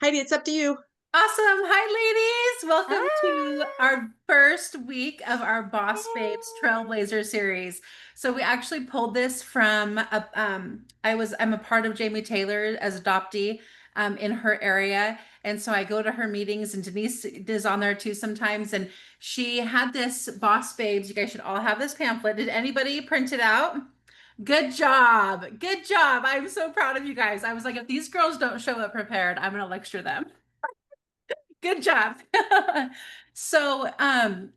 Heidi, it's up to you. Awesome. Hi, ladies. Welcome to Ah, our first week of our Boss Babes Trailblazer series. So we actually pulled this from I'm a part of Jamie Taylor as adoptee in her area. And so I go to her meetings and Denise is on there too sometimes. And she had this Boss Babes. You guys should all have this pamphlet. Did anybody print it out? Good job. Good job. I'm so proud of you guys. I was like, if these girls don't show up prepared, I'm going to lecture them. Good job. So,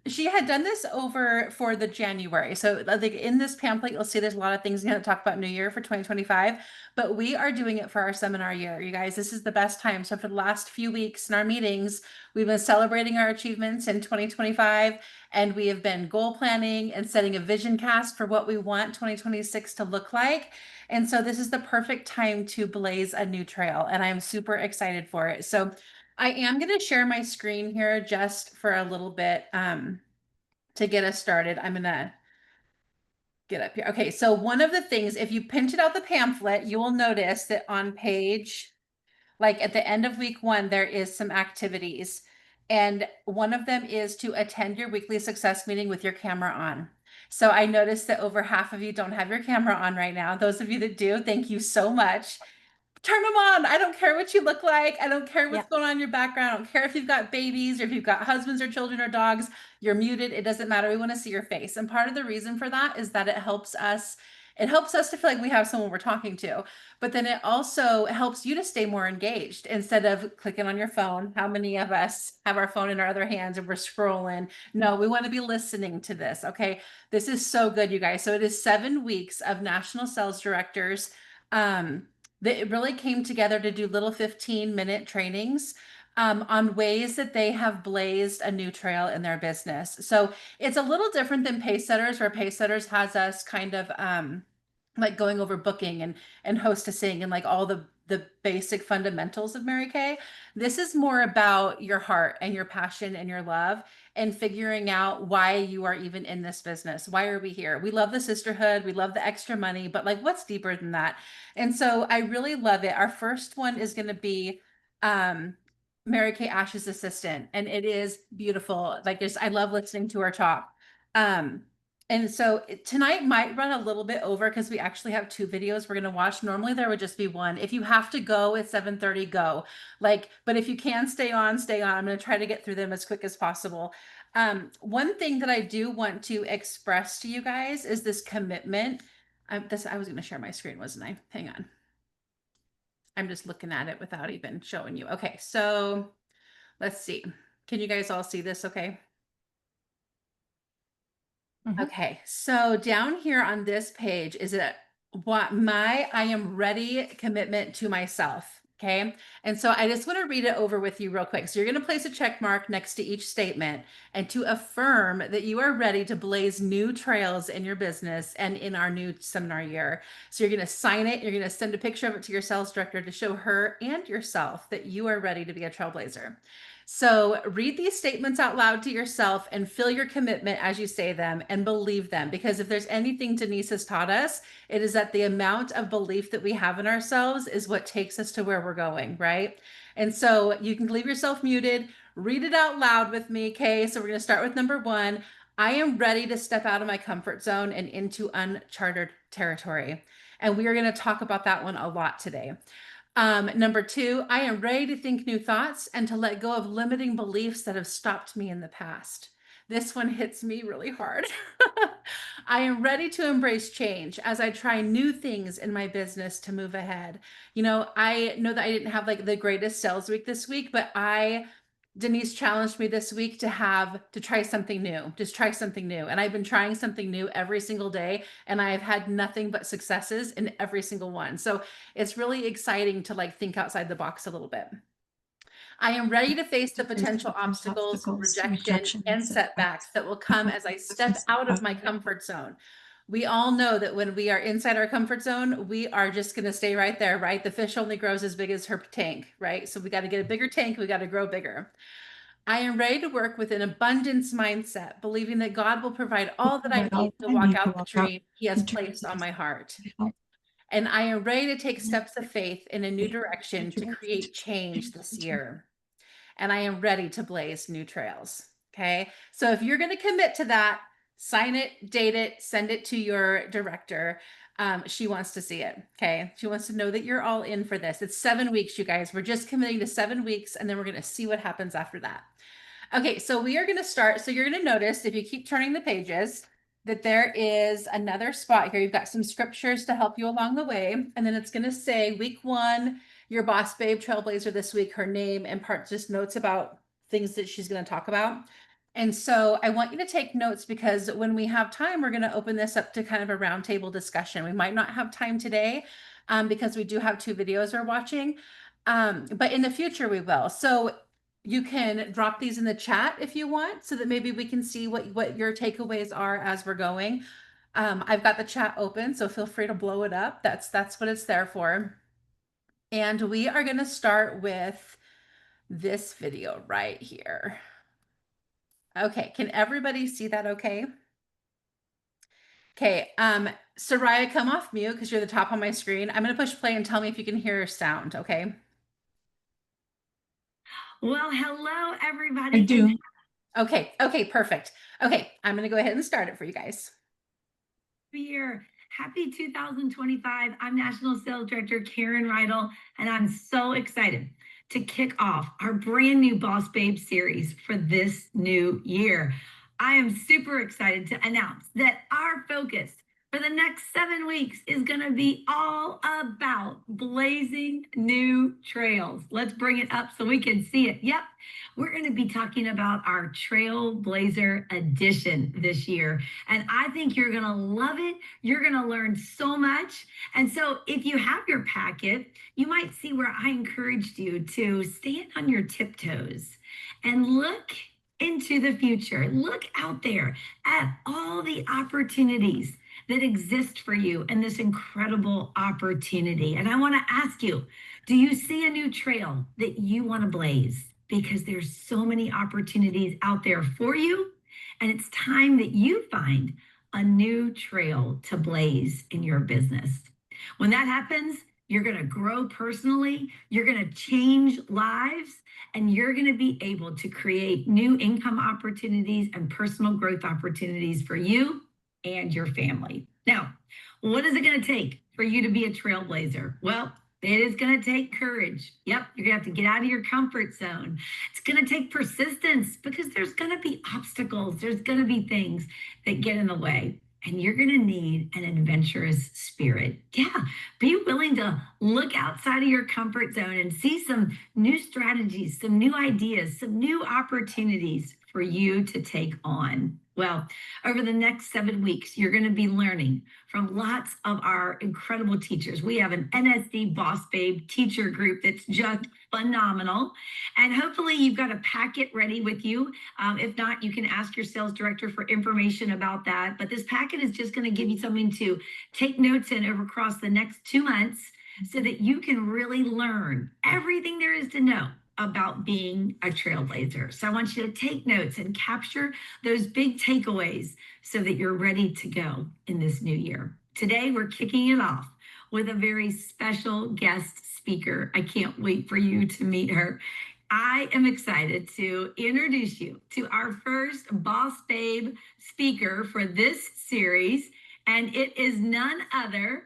she had done this over for the January. So, I think in this pamphlet, you'll see there's a lot of things going to talk about New Year for 2025, but we are doing it for our seminar year. You guys, this is the best time. So, for the last few weeks in our meetings, we've been celebrating our achievements in 2025, and we have been goal planning and setting a vision cast for what we want 2026 to look like. And so, this is the perfect time to blaze a new trail, and I'm super excited for it. So, I am going to share my screen here just for a little bit to get us started. I'm going to get up here. Okay, so one of the things, if you printed out the pamphlet, you will notice that on page, like at the end of week one, there is some activities. And one of them is to attend your weekly success meeting with your camera on. So I noticed that over half of you don't have your camera on right now. Those of you that do, thank you so much. Turn them on. I don't care what you look like. I don't care what's Yep. going on in your background. I don't care if you've got babies or if you've got husbands or children or dogs. You're muted. It doesn't matter. We want to see your face. And part of the reason for that is that it helps us to feel like we have someone we're talking to. But then it also helps you to stay more engaged instead of clicking on your phone. How many of us have our phone in our other hands and we're scrolling? No, we want to be listening to this. Okay. This is so good, you guys. So it is 7 weeks of national sales directors. Um, that really came together to do little 15-minute trainings on ways that they have blazed a new trail in their business. So it's a little different than Pacesetters, where Pacesetters has us kind of like going over booking and hostessing and like all the basic fundamentals of Mary Kay. This is more about your heart and your passion and your love and figuring out why you are even in this business. Why are we here? We love the sisterhood, we love the extra money, but like what's deeper than that? And so I really love it. Our first one is going to be um Mary Kay Ash's assistant, and it is beautiful. Like just I love listening to her talk. Um and so tonight might run a little bit over because we actually have two videos we're going to watch. Normally there would just be one. If you have to go at 7:30, go. Like, but if you can stay on, stay on. I'm going to try to get through them as quick as possible. One thing that I do want to express to you guys is this commitment. I was going to share my screen, wasn't I? Hang on. I'm just looking at it without even showing you. Okay, so let's see. Can you guys all see this okay? Mhm. Okay, so down here on this page is it what my I am ready commitment to myself. Okay. And so I just want to read it over with you real quick. So you're going to place a check mark next to each statement and to affirm that you are ready to blaze new trails in your business and in our new seminar year. So you're going to sign it. You're going to send a picture of it to your sales director to show her and yourself that you are ready to be a trailblazer. So read these statements out loud to yourself and feel your commitment as you say them and believe them. Because if there's anything Denise has taught us, it is that the amount of belief that we have in ourselves is what takes us to where we're going, right? And so you can leave yourself muted, read it out loud with me. Okay. So we're going to start with number one. I am ready to step out of my comfort zone and into uncharted territory. And we are going to talk about that one a lot today. Number two, I am ready to think new thoughts and to let go of limiting beliefs that have stopped me in the past. This one hits me really hard. I am ready to embrace change as I try new things in my business to move ahead. I know that I didn't have like the greatest sales week this week, but Denise challenged me this week to try something new, just try something new. And I've been trying something new every single day, and I have had nothing but successes in every single one. So it's really exciting to like think outside the box a little bit. I am ready to face the potential obstacles, rejection, and setbacks that will come as I step out of my comfort zone. We all know that when we are inside our comfort zone, we are just going to stay right there, right? The fish only grows as big as her tank, right? So we got to get a bigger tank, we got to grow bigger. I am ready to work with an abundance mindset, believing that God will provide all that I need to walk out the dream He has placed on my heart. And I am ready to take steps of faith in a new direction to create change this year. And I am ready to blaze new trails. Okay. So if you're going to commit to that, sign it, date it, send it to your director. She wants to see it. Okay. She wants to know that you're all in for this. It's 7 weeks, you guys. We're just committing to 7 weeks, and then we're going to see what happens after that. Okay. So we are going to start. So you're going to notice if you keep turning the pages that there is another spot here. You've got some scriptures to help you along the way. And then it's going to say week 1, your boss babe trailblazer this week, her name and part just notes about things that she's going to talk about. And so I want you to take notes, because when we have time, we're going to open this up to kind of a roundtable discussion. We might not have time today because we do have 2 videos we're watching, but in the future we will. So you can drop these in the chat if you want, so that maybe we can see what your takeaways are as we're going. I've got the chat open, so feel free to blow it up. That's what it's there for. And we are going to start with this video right here. Okay, can everybody see that okay? Okay, Soraya, come off mute because you're the top on my screen. I'm going to push play and tell me if you can hear sound, okay? Well, hello, everybody. I do. Okay, perfect. Okay, I'm going to go ahead and start it for you guys. Year. Happy 2025. I'm National Sales Director Karen Rydell, and I'm so excited to kick off our brand new Boss Babe series for this new year. I am super excited to announce that our focus for the next 7 weeks is going to be all about blazing new trails. Let's bring it up so we can see it. Yep, we're going to be talking about our Trailblazer edition this year. And I think you're going to love it. You're going to learn so much. And so if you have your packet, you might see where I encouraged you to stand on your tiptoes and look into the future. Look out there at all the opportunities that exist for you in this incredible opportunity. And I want to ask you, do you see a new trail that you want to blaze? Because there's so many opportunities out there for you. And it's time that you find a new trail to blaze in your business. When that happens, you're going to grow personally, you're going to change lives, and you're going to be able to create new income opportunities and personal growth opportunities for you and your family. Now, what is it going to take for you to be a trailblazer? Well, it is going to take courage. Yep, you're going to have to get out of your comfort zone. It's going to take persistence, because there's going to be obstacles. There's going to be things that get in the way. And you're going to need an adventurous spirit. Yeah, be willing to look outside of your comfort zone and see some new strategies, some new ideas, some new opportunities for you to take on. Well, over the next 7 weeks, you're going to be learning from lots of our incredible teachers. We have an NSD Boss Babe teacher group that's just phenomenal. And hopefully you've got a packet ready with you. If not, you can ask your sales director for information about that. But this packet is just going to give you something to take notes in over across the next 2 months, so that you can really learn everything there is to know about being a trailblazer. So I want you to take notes and capture those big takeaways so that you're ready to go in this new year. Today, we're kicking it off with a very special guest speaker. I can't wait for you to meet her. I am excited to introduce you to our first Boss Babe speaker for this series, and it is none other.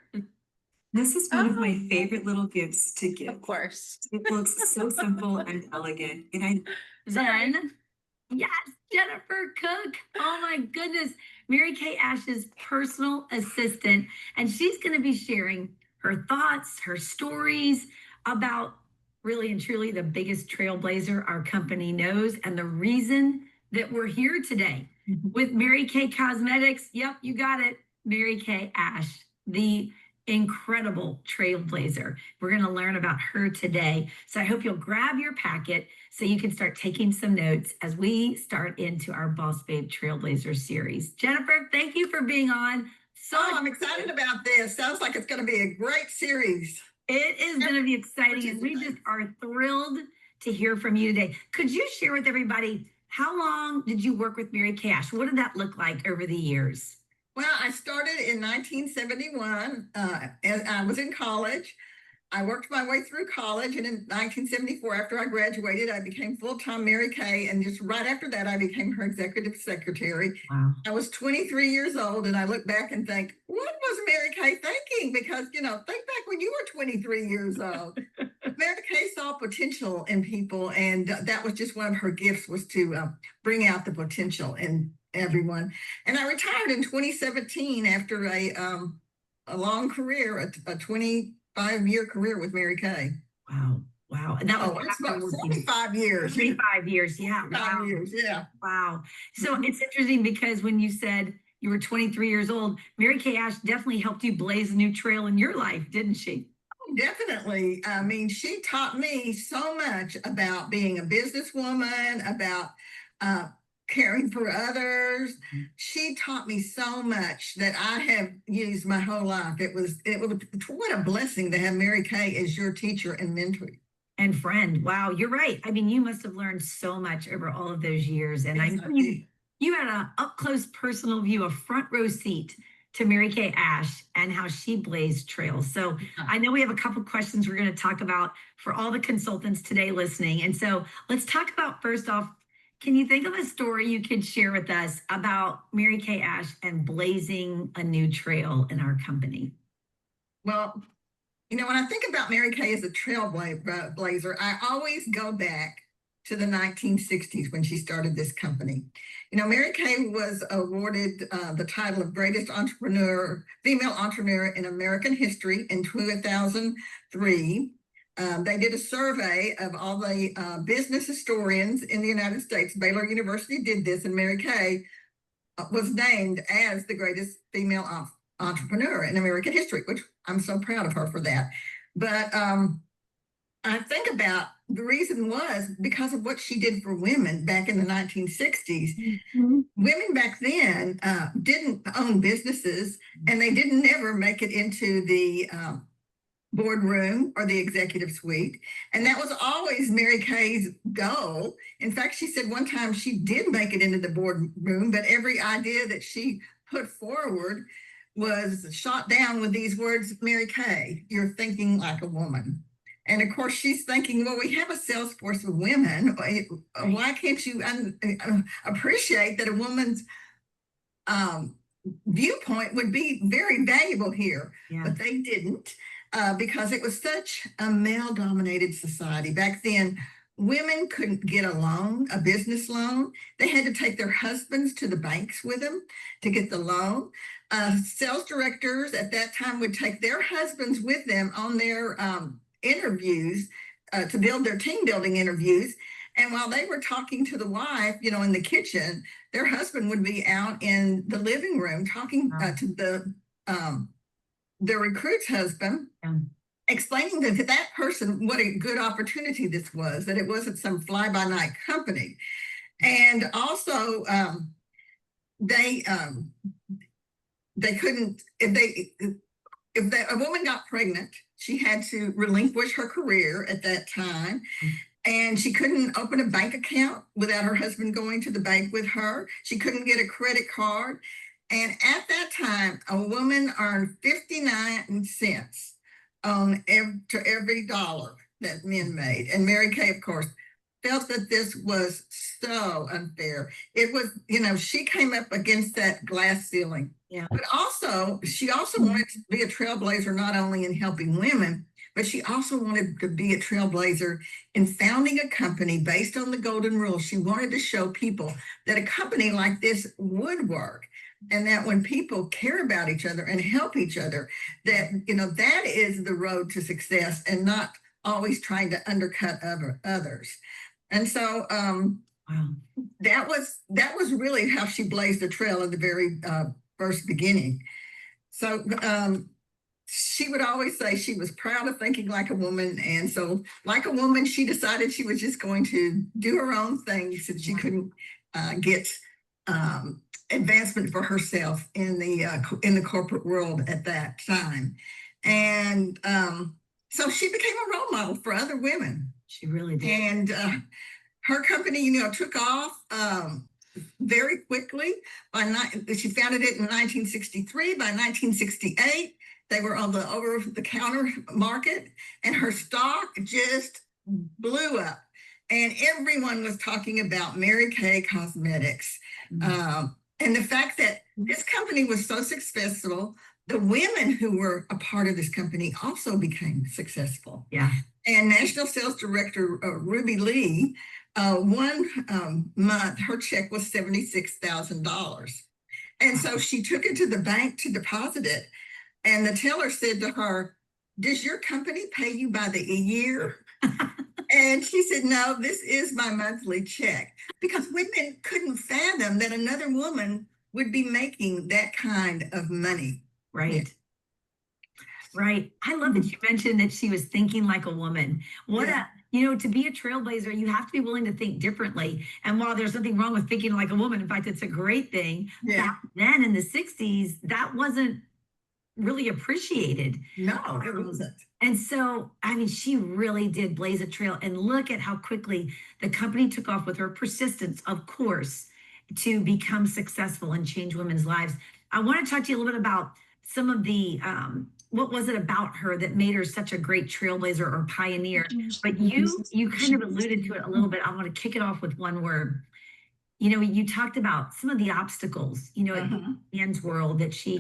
This is one of my favorite little gifts to give. Of course. It looks so simple and elegant. And Yes, Jennifer Cook. Oh my goodness. Mary Kay Ash's personal assistant. And she's going to be sharing her thoughts, her stories about really and truly the biggest trailblazer our company knows, and the reason that we're here today with Mary Kay Cosmetics. Yep, you got it. Mary Kay Ash, the incredible trailblazer. We're going to learn about her today. So I hope you'll grab your packet so you can start taking some notes as we start into our Boss Babe Trailblazer series. Jennifer, thank you for being on. I'm excited about this. Sounds like it's going to be a great series. It is going to be exciting, and we just are thrilled to hear from you today. Could you share with everybody, how long did you work with Mary Kay Ash? What did that look like over the years? Well, I started in 1971, and I was in college. I worked my way through college, and in 1974, after I graduated, I became full-time Mary Kay, and just right after that, I became her executive secretary. Wow. I was 23 years old, and I look back and think, what was Mary Kay thinking? Because, think back when you were 23 years old. Mary Kay saw potential in people, and that was just one of her gifts, was to bring out the potential in everyone. And I retired in 2017 after a long career, a 25-year career with Mary Kay. Wow. Wow. And that was It's about after working 45 years. 25 years. Yeah. 5 Wow. years, yeah. Wow. So it's interesting because when you said you were 23 years old, Mary Kay Ash definitely helped you blaze a new trail in your life, didn't she? Definitely. I mean, she taught me so much about being a businesswoman, about caring for others. She taught me so much that I have used my whole life. It was what a blessing to have Mary Kay as your teacher and mentor. And friend. Wow, you're right. I mean, you must have learned so much over all of those years. And I know you had an up close personal view, a front row seat to Mary Kay Ash and how she blazed trails. So I know we have a couple questions we're going to talk about for all the consultants today listening. And so let's talk about, first off, can you think of a story you could share with us about Mary Kay Ash and blazing a new trail in our company? Well, when I think about Mary Kay as a trailblazer, I always go back to the 1960s when she started this company. Mary Kay was awarded the title of greatest female entrepreneur in American history in 2003. They did a survey of all the business historians in the United States. Baylor University did this, and Mary Kay was named as the greatest female entrepreneur in American history, which I'm so proud of her for that. But I think about the reason was because of what she did for women back in the 1960s. Mm-hmm. Women back then didn't own businesses, and they didn't never make it into the boardroom or the executive suite. And that was always Mary Kay's goal. In fact, she said one time she did make it into the boardroom, but every idea that she put forward was shot down with these words, Mary Kay, you're thinking like a woman. And of course, she's thinking, well, we have a sales force of women. Why can't you appreciate that a woman's viewpoint would be very valuable here? Yeah. But they didn't, because it was such a male-dominated society. Back then, women couldn't get a loan, a business loan. They had to take their husbands to the banks with them to get the loan. Sales directors at that time would take their husbands with them on their interviews to build their team building interviews. And while they were talking to the wife, in the kitchen, their husband would be out in the living room talking to the recruit's husband, explaining to that person what a good opportunity this was, that it wasn't some fly-by-night company. And also, they couldn't, if a woman got pregnant, she had to relinquish her career at that time. And she couldn't open a bank account without her husband going to the bank with her. She couldn't get a credit card. And at that time, a woman earned 59 cents to every dollar that men made. And Mary Kay, of course, felt that this was so unfair. It was, she came up against that glass ceiling. Yeah. But she also wanted to be a trailblazer, not only in helping women, but she also wanted to be a trailblazer in founding a company based on the golden rule. She wanted to show people that a company like this would work, and that when people care about each other and help each other, that, that is the road to success, and not always trying to undercut others. And so that was really how she blazed the trail in the very first beginning. So she would always say she was proud of thinking like a woman. And so, like a woman, she decided she was just going to do her own thing since she couldn't get advancement for herself in the corporate world at that time. And so she became a role model for other women. She really did. And her company, took off. very quickly. She founded it in 1963. By 1968, they were on the over-the-counter market, and her stock just blew up. And everyone was talking about Mary Kay Cosmetics. And the fact that this company was so successful, the women who were a part of this company also became successful. Yeah. And National Sales Director Ruby Lee, one month, her check was $76,000. And so she took it to the bank to deposit it. And the teller said to her, "Does your company pay you by the year?" And she said, "No, this is my monthly check." Because women couldn't fathom that another woman would be making that kind of money. Right. Yeah. Right. I love that you mentioned that she was thinking like a woman. What Yeah. to be a trailblazer, you have to be willing to think differently. And while there's nothing wrong with thinking like a woman, in fact, it's a great thing. Yeah. Back then in the 60s, that wasn't really appreciated. No, it wasn't. And so, I mean, she really did blaze a trail. And look at how quickly the company took off with her persistence, of course, to become successful and change women's lives. I want to talk to you a little bit about some of the what was it about her that made her such a great trailblazer or pioneer? But you kind of alluded to it a little bit. I want to kick it off with one word. You talked about some of the obstacles, in Anne's world that she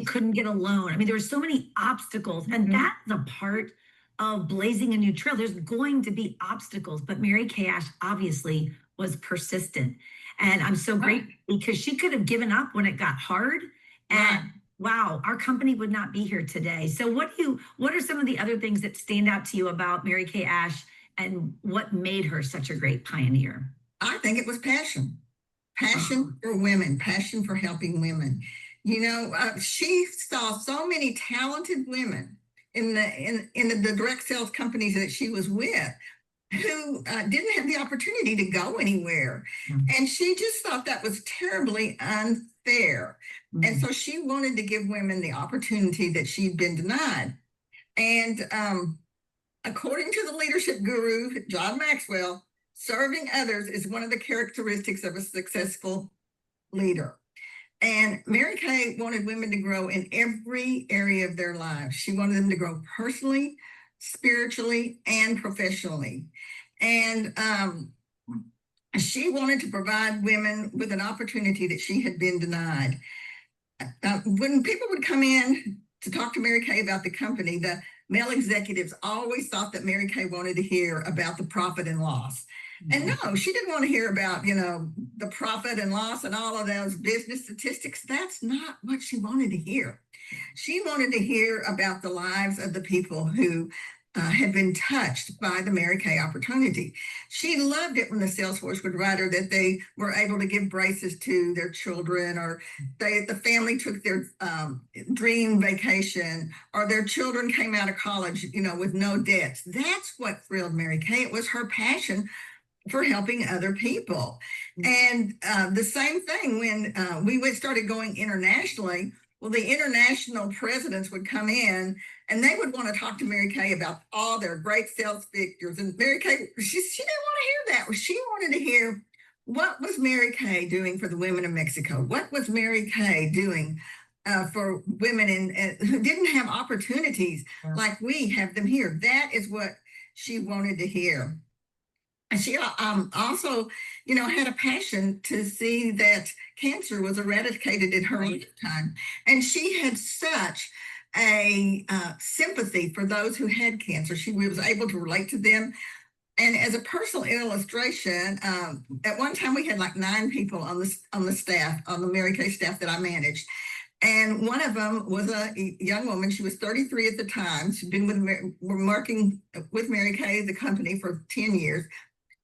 couldn't get a loan. I mean, there were so many obstacles, and that's a part of blazing a new trail. There's going to be obstacles, but Mary Kay Ash obviously was persistent. And I'm so grateful because she could have given up when it got hard. And wow, our company would not be here today. So what are some of the other things that stand out to you about Mary Kay Ash and what made her such a great pioneer? I think it was passion for women, passion for helping women. She saw so many talented women in the direct sales companies that she was with who didn't have the opportunity to go anywhere. And she just thought that was terribly unfair. And so she wanted to give women the opportunity that she'd been denied. And according to the leadership guru, John Maxwell, serving others is one of the characteristics of a successful leader. And Mary Kay wanted women to grow in every area of their lives. She wanted them to grow personally, spiritually, and professionally. And she wanted to provide women with an opportunity that she had been denied. When people would come in to talk to Mary Kay about the company, the male executives always thought that Mary Kay wanted to hear about the profit and loss. And no, she didn't want to hear about, the profit and loss and all of those business statistics. That's not what she wanted to hear. She wanted to hear about the lives of the people who had been touched by the Mary Kay opportunity. She loved it when the sales force would write her that they were able to give braces to their children, or the family took their dream vacation, or their children came out of college, with no debts. That's what thrilled Mary Kay. It was her passion for helping other people. And the same thing when we started going internationally. Well, the international presidents would come in and they would want to talk to Mary Kay about all their great sales figures. And Mary Kay, she didn't want to hear that. She wanted to hear, what was Mary Kay doing for the women of Mexico? What was Mary Kay doing for women who didn't have opportunities like we have them here? That is what she wanted to hear. And she also, had a passion to see that cancer was eradicated in her lifetime. And she had such a sympathy for those who had cancer. She was able to relate to them. And as a personal illustration, at one time we had like 9 people on the staff, on the Mary Kay staff that I managed. And one of them was a young woman. She was 33 at the time. She'd been working with Mary Kay, the company, for 10 years.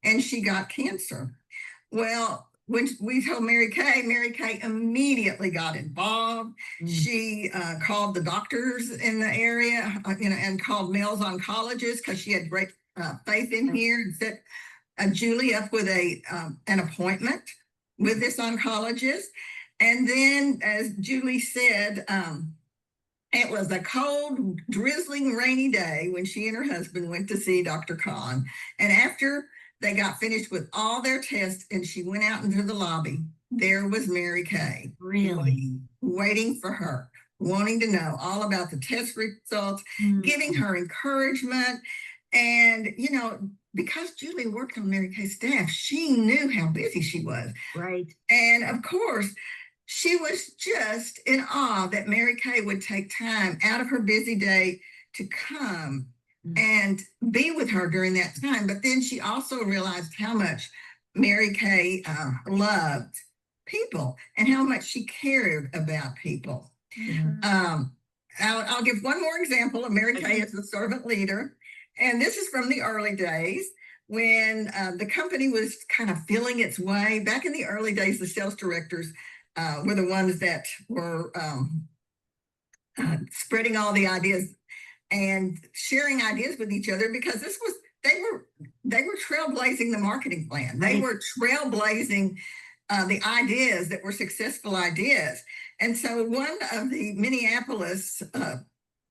And she got cancer. Well, when we told Mary Kay immediately got involved. She called the doctors in the area, and called males oncologists because she had great faith in here, and set Julie up with an appointment with this oncologist. And then, as Julie said, it was a cold, drizzling, rainy day when she and her husband went to see Dr. Kahn. And after they got finished with all their tests and she went out into the lobby. There was Mary Kay. Really? Waiting for her, wanting to know all about the test results, Mm. giving her encouragement. And, you know, because Julie worked on Mary Kay's staff, she knew how busy she was. Right. And of course, she was just in awe that Mary Kay would take time out of her busy day to come and be with her during that time. But then she also realized how much Mary Kay loved people and how much she cared about people. I'll give one more example of Mary Kay as the servant leader. And this is from the early days when the company was kind of feeling its way. Back in the early days, the sales directors were the ones that were spreading all the ideas and sharing ideas with each other, because they were trailblazing the marketing plan. They were trailblazing the ideas that were successful ideas. And so one of the Minneapolis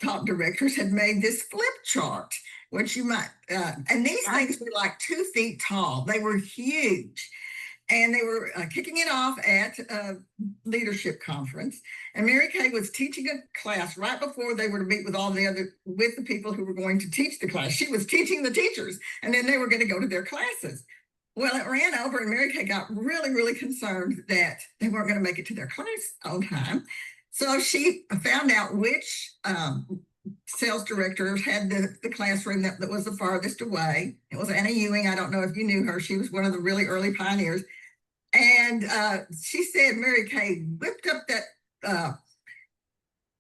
top directors had made this flip chart, which you might, and these things were like 2 feet tall. They were huge. And they were kicking it off at a leadership conference. And Mary Kay was teaching a class right before they were to meet with with the people who were going to teach the class. She was teaching the teachers, and then they were going to go to their classes. Well, it ran over, and Mary Kay got really, really concerned that they weren't going to make it to their class on time. So she found out which sales directors had the classroom that was the farthest away. It was Anna Ewing. I don't know if you knew her. She was one of the really early pioneers. And she said, Mary Kay whipped up that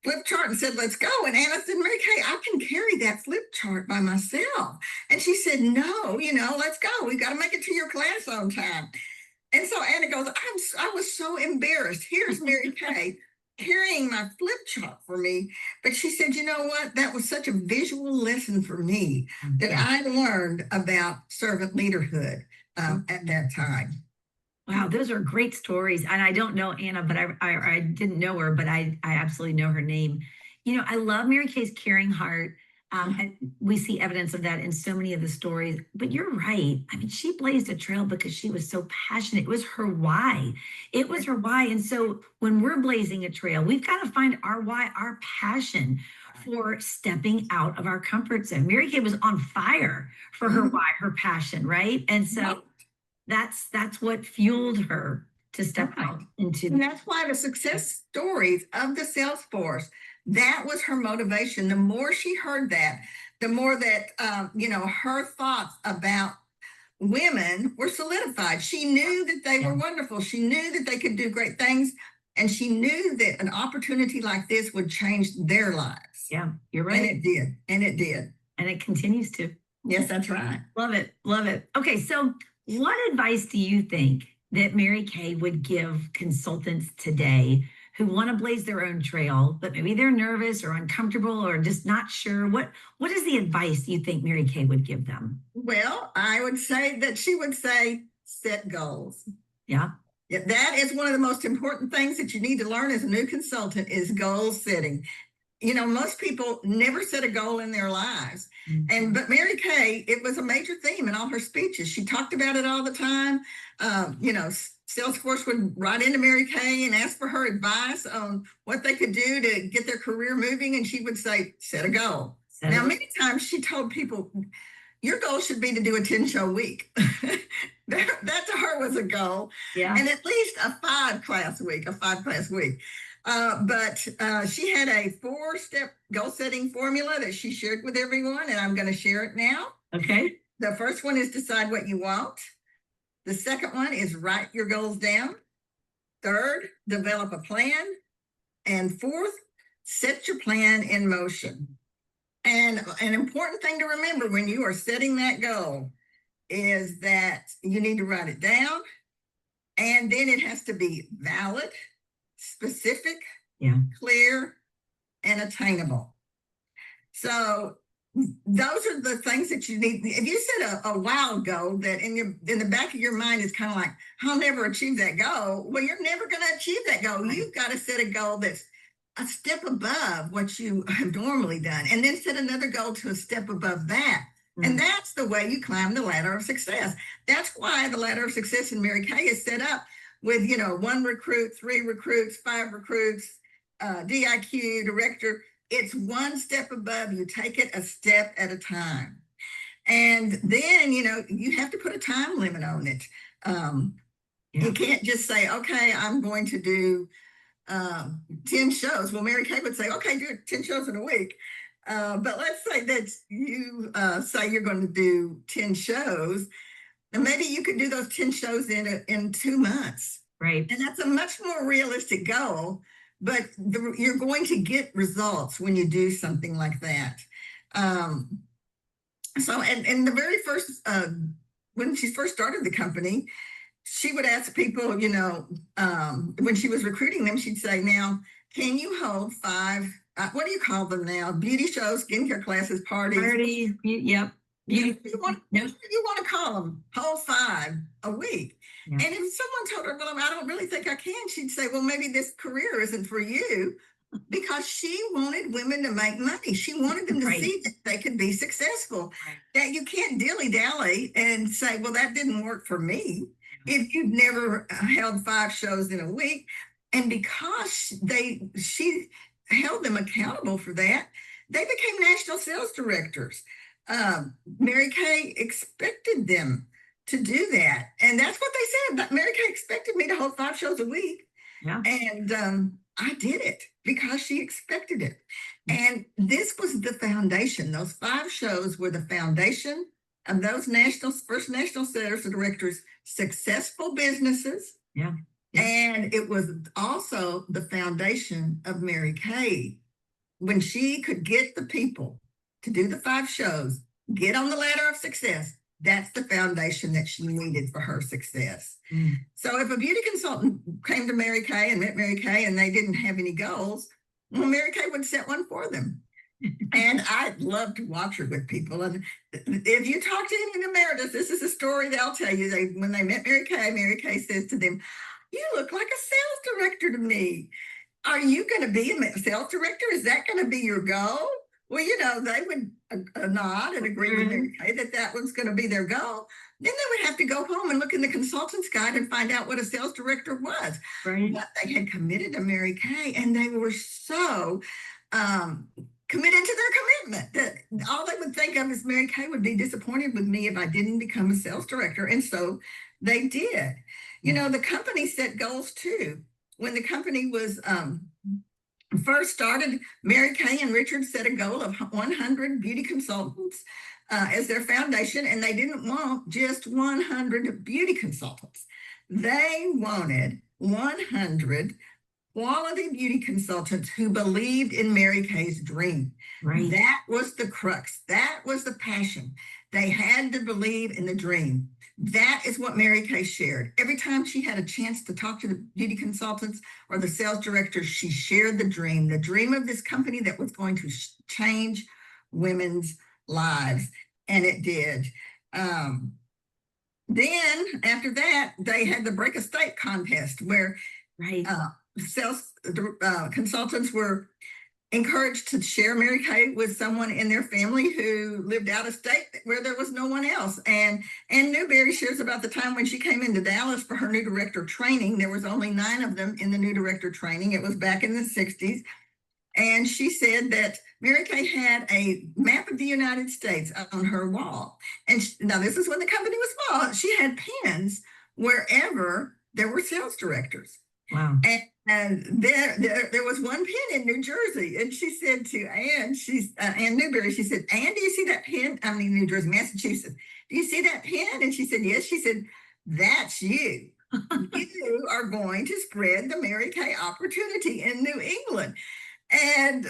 flip chart and said, let's go. And Anna said, Mary Kay, I can carry that flip chart by myself. And she said, no, let's go. We got to make it to your class on time. And so Anna goes, I was so embarrassed. Here's Mary Kay carrying my flip chart for me. But she said, you know what? That was such a visual lesson for me that I learned about servant leaderhood at that time. Wow, those are great stories. And I don't know Anna, but I didn't know her, but I absolutely know her name. I love Mary Kay's caring heart. And we see evidence of that in so many of the stories. But you're right. I mean, she blazed a trail because she was so passionate. It was her why. It was her why. And so when we're blazing a trail, we've got to find our why, our passion for stepping out of our comfort zone. Mary Kay was on fire for her why, her passion, right? And so that's what fueled her to step out into. And that's why the success stories of the sales force, that was her motivation. The more she heard that, the more that, her thoughts about women were solidified. She knew that they were wonderful. She knew that they could do great things. And she knew that an opportunity like this would change their lives. Yeah, you're right. And it did. And it did. And it continues to. Yes, that's right. Love it. Love it. Okay, so what advice do you think that Mary Kay would give consultants today who want to blaze their own trail, but maybe they're nervous or uncomfortable or just not sure? What is the advice you think Mary Kay would give them? Well, I would say that she would say, set goals. Yeah. That is one of the most important things that you need to learn as a new consultant is goal setting. Most people never set a goal in their lives. But Mary Kay, it was a major theme in all her speeches. She talked about it all the time. Salesforce would write into Mary Kay and ask for her advice on what they could do to get their career moving. And she would say, set a goal. Many times she told people, your goal should be to do a 10-show week. That to her was a goal. Yeah. And at least a 5-class week. But she had a 4-step goal setting formula that she shared with everyone, and I'm going to share it now. Okay. The first one is decide what you want. The second one is write your goals down. Third, develop a plan. And fourth, set your plan in motion. And an important thing to remember when you are setting that goal is that you need to write it down, and then it has to be valid, specific, clear, and attainable. So those are the things that you need. If you set a wild goal that in the back of your mind is kind of like, I'll never achieve that goal. Well, you're never going to achieve that goal. You've got to set a goal that's a step above what you have normally done, and then set another goal to a step above that. And that's the way you climb the ladder of success. That's why the ladder of success in Mary Kay is set up with, 1 recruit, 3 recruits, 5 recruits, DIQ, director. It's one step above. You take it a step at a time. And then, you have to put a time limit on it. You can't just say, okay, I'm going to do 10 shows. Well, Mary Kay would say, okay, do 10 shows in a week. But let's say that you say you're going to do 10 shows, and maybe you could do those 10 shows in 2 months. Right. And that's a much more realistic goal, but you're going to get results when you do something like that. So, and the very first, when she first started the company, she would ask people, when she was recruiting them, she'd say, now, can you hold 5, what do you call them now? Beauty shows, skincare classes, parties. Yep. You want to call them, hold 5 a week. Yeah. And if someone told her, well, I don't really think I can, she'd say, well, maybe this career isn't for you, because she wanted women to make money. She wanted them to see that they could be successful, that you can't dilly-dally and say, well, that didn't work for me. If you've never held 5 shows in a week. And because she held them accountable for that, they became national sales directors. Mary Kay expected them to do that. And that's what they said. Mary Kay expected me to hold 5 shows a week. Yeah. And I did it because she expected it. And this was the foundation. Those 5 shows were the foundation of those first national sales directors' successful businesses. Yeah. And it was also the foundation of Mary Kay. When she could get the people to do the 5 shows, get on the ladder of success, that's the foundation that she needed for her success. So if a beauty consultant came to Mary Kay and met Mary Kay and they didn't have any goals, well, Mary Kay would set one for them. And I love to watch her with people. And if you talk to any emeritus, this is a story they'll tell you. When they met Mary Kay says to them, you look like a sales director to me. Are you going to be a sales director? Is that going to be your goal? Well, they would nod and agree with Mary Kay that was going to be their goal. Then they would have to go home and look in the consultant's guide and find out what a sales director was. Right. But they had committed to Mary Kay, and they were so committed to their commitment that all they would think of is Mary Kay would be disappointed with me if I didn't become a sales director. And so they did. The company set goals too. When the company was first started, Mary Kay and Richard set a goal of 100 beauty consultants as their foundation, and they didn't want just 100 beauty consultants. They wanted 100 quality beauty consultants who believed in Mary Kay's dream. Right. That was the crux. That was the passion. They had to believe in the dream. That is what Mary Kay shared. Every time she had a chance to talk to the beauty consultants or the sales directors, she shared the dream of this company that was going to change women's lives. And it did. Then after that, they had the Break a State contest where sales consultants were encouraged to share Mary Kay with someone in their family who lived out of state where there was no one else. And Newberry shares about the time when she came into Dallas for her new director training. There was only 9 of them in the new director training. It was back in the 60s. And she said that Mary Kay had a map of the United States on her wall. And now this is when the company was small. She had pins wherever there were sales directors. Wow. And there was one pin in New Jersey. And she said to Ann, Ann Newberry, she said, Ann, do you see that pin? I mean, New Jersey, Massachusetts. Do you see that pin? And she said, yes. She said, that's you. You are going to spread the Mary Kay opportunity in New England. And,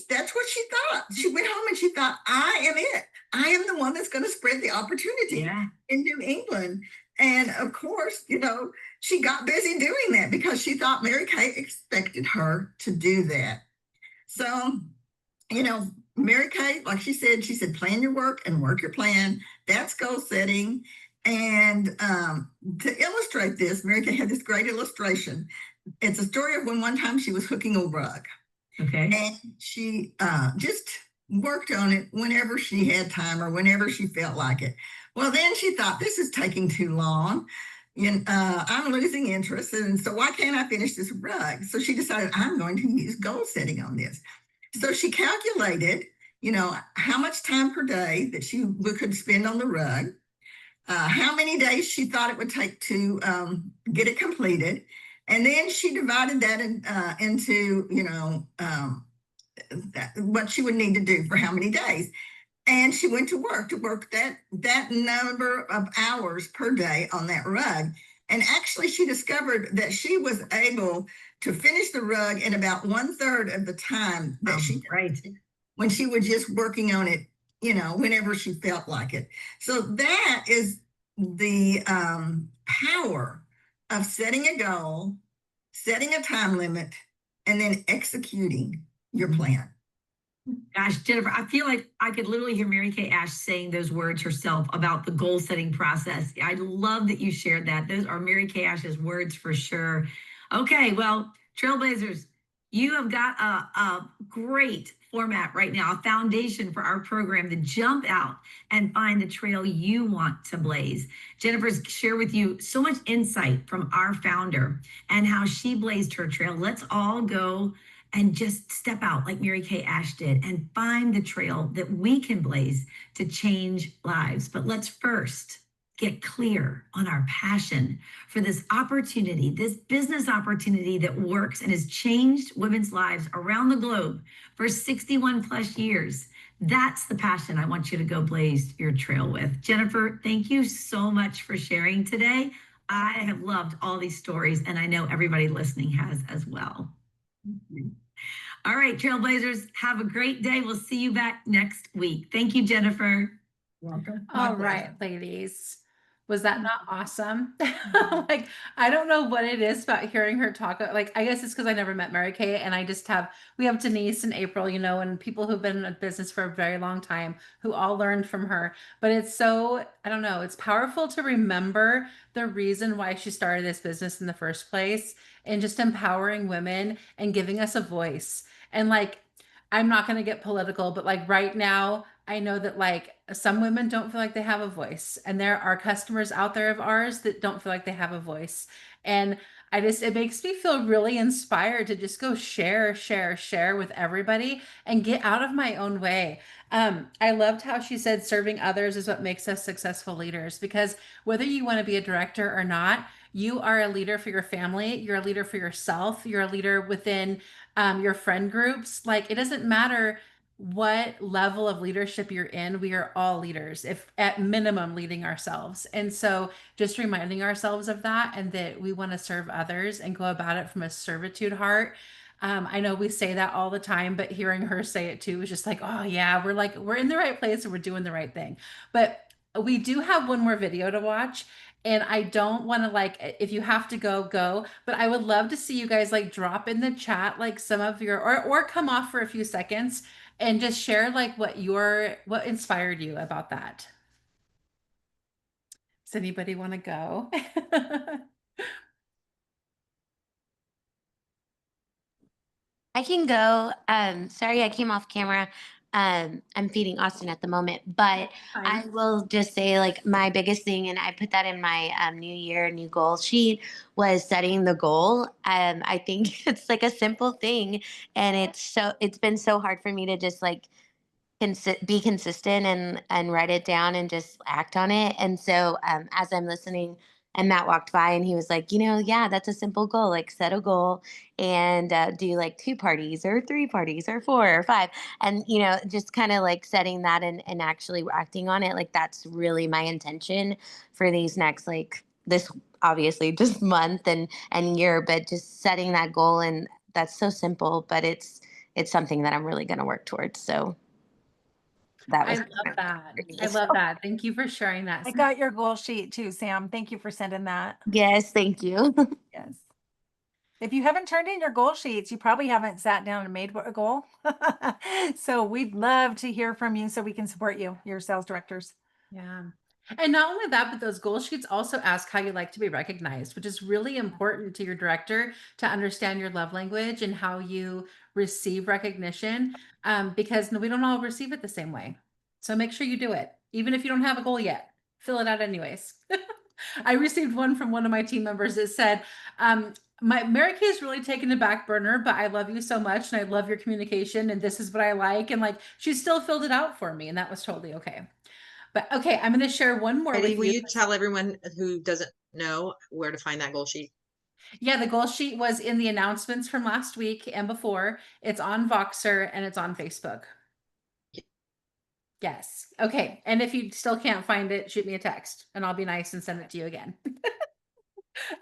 that's what she thought. She went home and she thought, I am it. I am the one that's going to spread the opportunity in New England. And of course, she got busy doing that because she thought Mary Kay expected her to do that. So, Mary Kay, like she said, plan your work and work your plan. That's goal setting. And to illustrate this, Mary Kay had this great illustration. It's a story of when one time she was hooking a rug. Okay. And she just worked on it whenever she had time or whenever she felt like it. Well, then she thought, this is taking too long. I'm losing interest. And so why can't I finish this rug? So she decided, I'm going to use goal setting on this. So she calculated, how much time per day that she could spend on the rug, how many days she thought it would take to get it completed. And then she divided that into, what she would need to do for how many days. And she went to work that number of hours per day on that rug. And actually, she discovered that she was able to finish the rug in about 1/3 of the time that she did when she was just working on it, whenever she felt like it. So that is the power of setting a goal, setting a time limit, and then executing your plan. Gosh, Jennifer, I feel like I could literally hear Mary Kay Ash saying those words herself about the goal setting process. I love that you shared that. Those are Mary Kay Ash's words for sure. Okay, well, Trailblazers, you have got a great format right now, a foundation for our program to jump out and find the trail you want to blaze. Jennifer's shared with you so much insight from our founder and how she blazed her trail. Let's all go and just step out like Mary Kay Ash did and find the trail that we can blaze to change lives. But let's first get clear on our passion for this opportunity, this business opportunity that works and has changed women's lives around the globe for 61 plus years. That's the passion I want you to go blaze your trail with. Jennifer, thank you so much for sharing today. I have loved all these stories, and I know everybody listening has as well. All right, Trailblazers, have a great day. We'll see you back next week. Thank you, Jennifer. Welcome. All right, ladies. Was that not awesome? Like, I don't know what it is about hearing her talk. Like, I guess it's because I never met Mary Kay, and we have Denise and April, and people who've been in business for a very long time who all learned from her. But it's so, I don't know, it's powerful to remember the reason why she started this business in the first place and just empowering women and giving us a voice. And like, I'm not going to get political, but like right now, I know that like some women don't feel like they have a voice, and there are customers out there of ours that don't feel like they have a voice. And it makes me feel really inspired to just go share with everybody and get out of my own way. I loved how she said serving others is what makes us successful leaders, because whether you want to be a director or not, you are a leader for your family, you're a leader for yourself, you're a leader within your friend groups. Like, it doesn't matter what level of leadership you're in, we are all leaders, if at minimum leading ourselves. And so just reminding ourselves of that, and that we want to serve others and go about it from a servitude heart. I know we say that all the time, but hearing her say it too is just like, oh yeah, we're in the right place and we're doing the right thing. But we do have one more video to watch. And I don't want to, like, if you have to go, but I would love to see you guys like drop in the chat, like some of your, or come off for a few seconds and just share like what inspired you about that. Does anybody want to go? I can go. Sorry, I came off camera. I'm feeding Austin at the moment, but I will just say, like, my biggest thing, and I put that in my new year, new goal sheet, was setting the goal. I think it's like a simple thing, and it's been so hard for me to just like be consistent and write it down and just act on it. And so as I'm listening, and Matt walked by and he was like, yeah, that's a simple goal. Like, set a goal and do like 2 parties or 3 parties or 4 or 5, and just kind of like setting that and actually acting on it. Like, that's really my intention for these next, like, this obviously just month and year, but just setting that goal. And that's so simple, but it's something that I'm really going to work towards. So that I was love that. I love that. Thank you for sharing that. I got your goal sheet too, Sam. Thank you for sending that. Yes, thank you. Yes. If you haven't turned in your goal sheets, you probably haven't sat down and made a goal. So we'd love to hear from you so we can support you, your sales directors. Yeah. And not only that, but those goal sheets also ask how you like to be recognized, which is really important to your director to understand your love language and how you receive recognition, because we don't all receive it the same way. So make sure you do it. Even if you don't have a goal yet, fill it out anyways. I received one from one of my team members that said, Mary Kay is really taken a back burner, but I love you so much and I love your communication and this is what I like. And like, she still filled it out for me and that was totally okay. But okay, I'm going to share one more Heidi, with will you. you tell everyone who doesn't know where to find that goal sheet? Yeah, the goal sheet was in the announcements from last week and before. It's on Voxer and it's on Facebook. Yes. Okay. And if you still can't find it, shoot me a text and I'll be nice and send it to you again.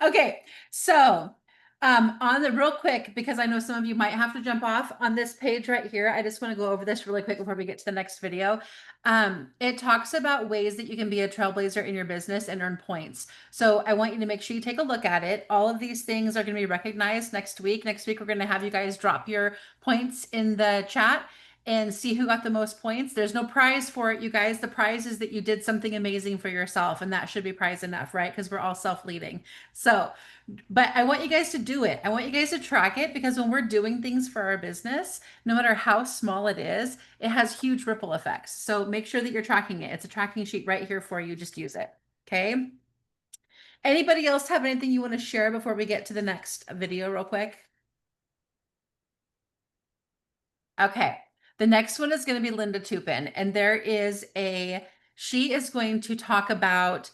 Okay. So on the real quick, because I know some of you might have to jump off on this page right here. I just want to go over this really quick before we get to the next video. It talks about ways that you can be a trailblazer in your business and earn points. So I want you to make sure you take a look at it. All of these things are going to be recognized next week. Next week, we're going to have you guys drop your points in the chat and see who got the most points. There's no prize for it, you guys. The prize is that you did something amazing for yourself, and that should be prize enough, right? Because we're all self-leading. So, but I want you guys to do it. I want you guys to track it because when we're doing things for our business, no matter how small it is, it has huge ripple effects. So make sure that you're tracking it. It's a tracking sheet right here for you. Just use it. Okay. Anybody else have anything you want to share before we get to the next video real quick? Okay. The next one is going to be Linda Tupin, and she is going to talk about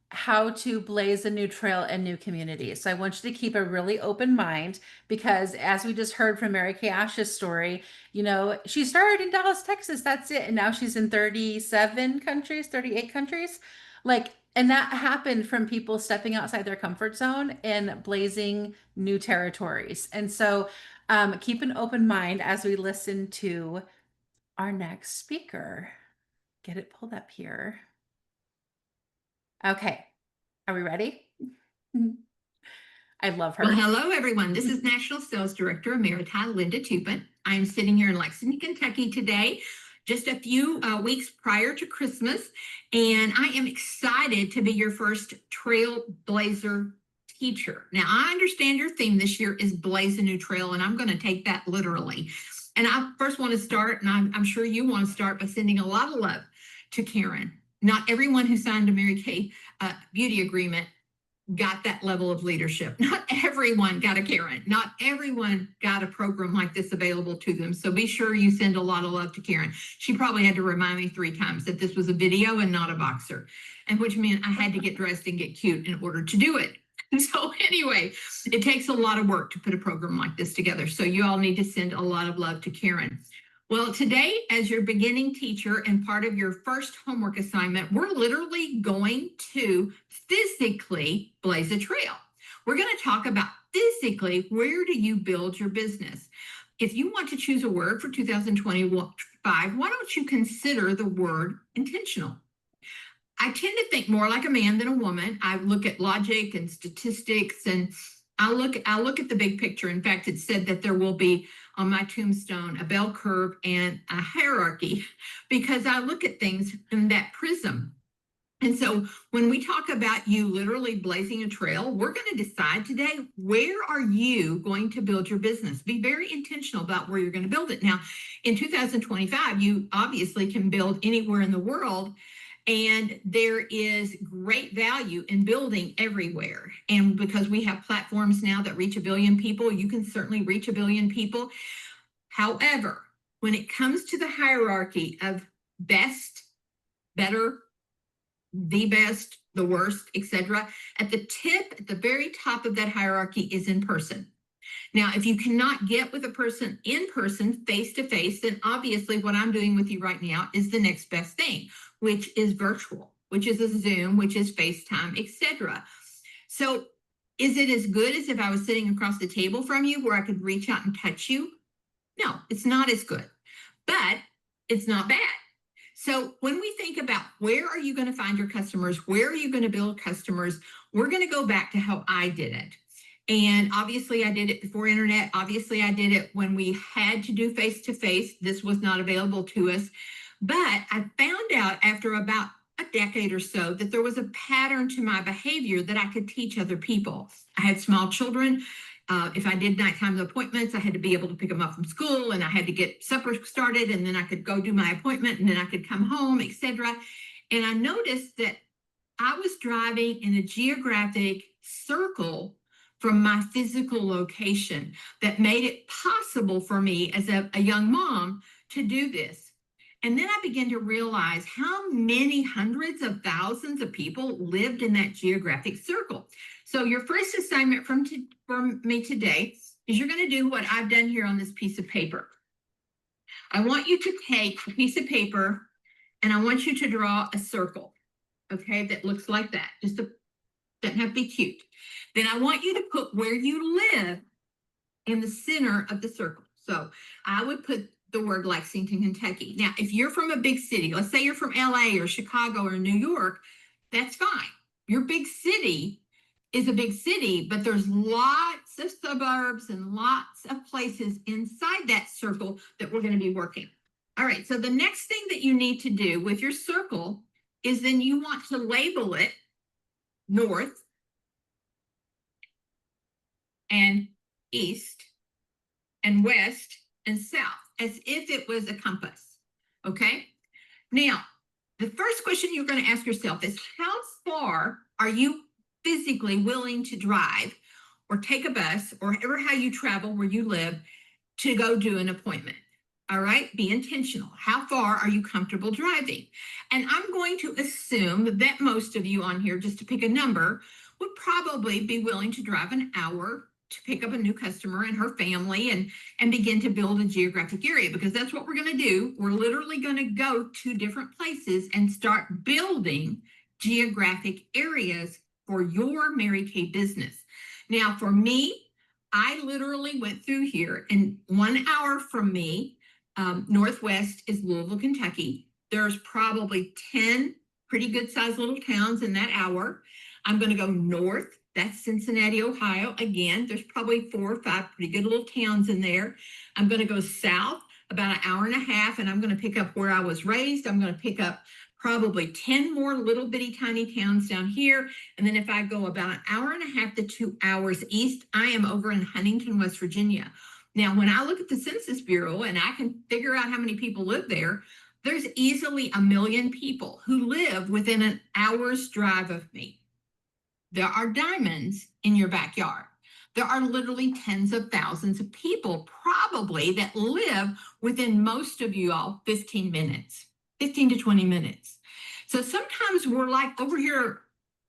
how to blaze a new trail and new communities. So I want you to keep a really open mind because as we just heard from Mary Kay Ash's story, you know, she started in Dallas, Texas, that's it. And now she's in 37 countries, 38 countries. Like, and that happened from people stepping outside their comfort zone and blazing new territories. And so keep an open mind as we listen to our next speaker. Get it pulled up here. Okay, are we ready? I love her. Well, hello, everyone. This is National Sales Director Emerita Linda Tupin. I'm sitting here in Lexington, Kentucky today, just a few weeks prior to Christmas, and I am excited to be your first Trailblazer teacher. Now, I understand your theme this year is Blaze a New Trail, and I'm going to take that literally. And I first want to start, and I'm sure you want to start by sending a lot of love to Karen. Not everyone who signed a Mary Kay beauty agreement got that level of leadership. Not everyone got a Karen. Not everyone got a program like this available to them. So be sure you send a lot of love to Karen. She probably had to remind me 3 times that this was a video and not a boxer, and which meant I had to get dressed and get cute in order to do it. So anyway, it takes a lot of work to put a program like this together. So you all need to send a lot of love to Karen. Well, today, as your beginning teacher and part of your first homework assignment, we're literally going to physically blaze a trail. We're going to talk about physically, where do you build your business? If you want to choose a word for 2025, why don't you consider the word intentional? I tend to think more like a man than a woman. I look at logic and statistics, and I look at the big picture. In fact, it said that there will be on my tombstone a bell curve and a hierarchy because I look at things in that prism. And so when we talk about you literally blazing a trail, we're going to decide today, where are you going to build your business? Be very intentional about where you're going to build it. Now, in 2025, you obviously can build anywhere in the world. And there is great value in building everywhere. And because we have platforms now that reach 1 billion people, you can certainly reach 1 billion people. However, when it comes to the hierarchy of best, better, the best, the worst, etc., at the very top of that hierarchy is in person. Now, if you cannot get with a person in person, face to face, then obviously what I'm doing with you right now is the next best thing, which is virtual, which is a Zoom, which is FaceTime, etc. So is it as good as if I was sitting across the table from you where I could reach out and touch you? No, it's not as good, but it's not bad. So when we think about where are you going to find your customers, where are you going to build customers, we're going to go back to how I did it. And obviously I did it before internet. Obviously I did it when we had to do face-to-face. This was not available to us. But I found out after about a decade or so that there was a pattern to my behavior that I could teach other people. I had small children. If I did nighttime appointments, I had to be able to pick them up from school, and I had to get supper started, and then I could go do my appointment, and then I could come home, etc. And I noticed that I was driving in a geographic circle from my physical location that made it possible for me as a young mom to do this. And then I began to realize how many hundreds of thousands of people lived in that geographic circle. So your first assignment from me today is you're going to do what I've done here on this piece of paper. I want you to take a piece of paper and I want you to draw a circle, okay, that looks like that. Doesn't have to be cute. Then I want you to put where you live in the center of the circle. So I would put the word Lexington, Kentucky. Now, if you're from a big city, let's say you're from LA or Chicago or New York, that's fine. Your big city is a big city, but there's lots of suburbs and lots of places inside that circle that we're going to be working. All right, so the next thing that you need to do with your circle is then you want to label it north and east and west and south, as if it was a compass, okay? Now, the first question you're going to ask yourself is, how far are you physically willing to drive or take a bus or ever how you travel where you live to go do an appointment? All right, be intentional. How far are you comfortable driving? And I'm going to assume that most of you on here, just to pick a number, would probably be willing to drive an hour to pick up a new customer and her family and begin to build a geographic area, because that's what we're going to do. We're literally going to go to different places and start building geographic areas for your Mary Kay business. Now, for me, I literally went through here, and 1 hour from me, northwest is Louisville, Kentucky. There's probably 10 pretty good sized little towns in that hour. I'm going to go north. That's Cincinnati, Ohio. Again, there's probably 4 or 5 pretty good little towns in there. I'm going to go south about 1.5 hours, and I'm going to pick up where I was raised. I'm going to pick up probably 10 more little bitty tiny towns down here. And then if I go about 1.5 hours to 2 hours east, I am over in Huntington, West Virginia. Now, when I look at the Census Bureau and I can figure out how many people live there, there's easily 1 million people who live within an hour's drive of me. There are diamonds in your backyard. There are literally tens of thousands of people probably that live within most of you all 15 minutes, 15 to 20 minutes. So sometimes we're like over here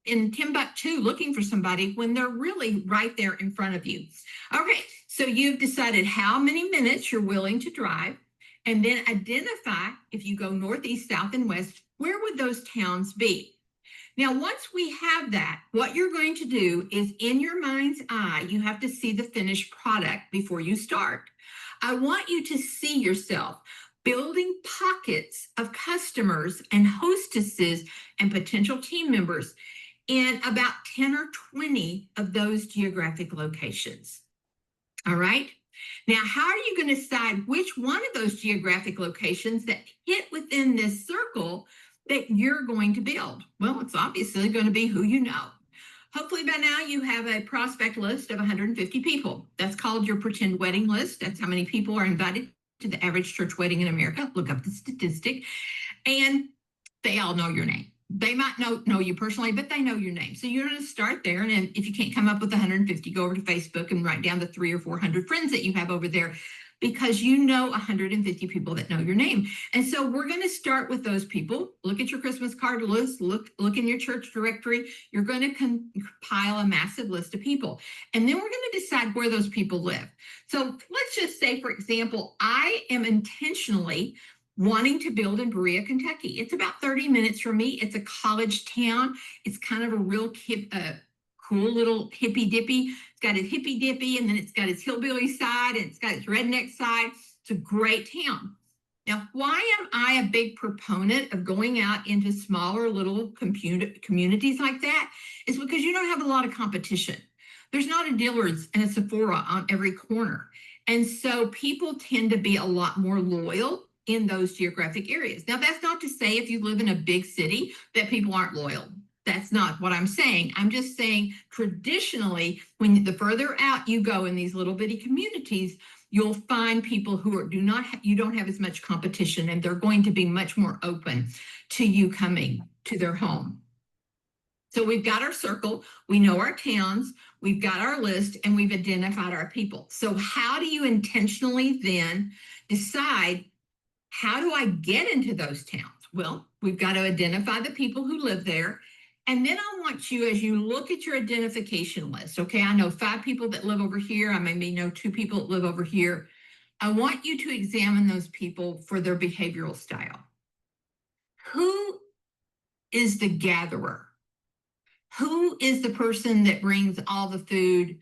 in Timbuktu looking for somebody when they're really right there in front of you. Okay, so you've decided how many minutes you're willing to drive, and then identify, if you go northeast, south, and west, where would those towns be? Now, once we have that, what you're going to do is, in your mind's eye, you have to see the finished product before you start. I want you to see yourself building pockets of customers and hostesses and potential team members in about 10 or 20 of those geographic locations. All right. Now, how are you going to decide which one of those geographic locations that hit within this circle that you're going to build? Well, it's obviously going to be who you know. Hopefully by now you have a prospect list of 150 people. That's called your pretend wedding list. That's how many people are invited to the average church wedding in America. Look up the statistic. And they all know your name. They might know you personally, but they know your name. So you're going to start there. And if you can't come up with 150, go over to Facebook and write down the 300 or 400 friends that you have over there, because you know 150 people that know your name. And so we're going to start with those people. Look at your Christmas card list. Look in your church directory. You're going to compile a massive list of people. And then we're going to decide where those people live. So let's just say, for example, I am intentionally wanting to build in Berea, Kentucky. It's about 30 minutes from me. It's a college town. It's kind of a real cool little hippy dippy. It's got its hippy dippy, and then it's got its hillbilly side, and it's got its redneck side. It's a great town. Now, why am I a big proponent of going out into smaller little communities like that? Is because you don't have a lot of competition. There's not a Dillard's and a Sephora on every corner. And so people tend to be a lot more loyal in those geographic areas. Now, that's not to say if you live in a big city that people aren't loyal. That's not what I'm saying. I'm just saying traditionally, when the further out you go in these little bitty communities, you'll find people who are you don't have as much competition, and they're going to be much more open to you coming to their home. So we've got our circle, we know our towns, we've got our list, and we've identified our people. So how do you intentionally then decide, how do I get into those towns? Well, we've got to identify the people who live there. And then I want you, as you look at your identification list, okay, I know 5 people that live over here. I maybe know 2 people that live over here. I want you to examine those people for their behavioral style. Who is the gatherer? Who is the person that brings all the food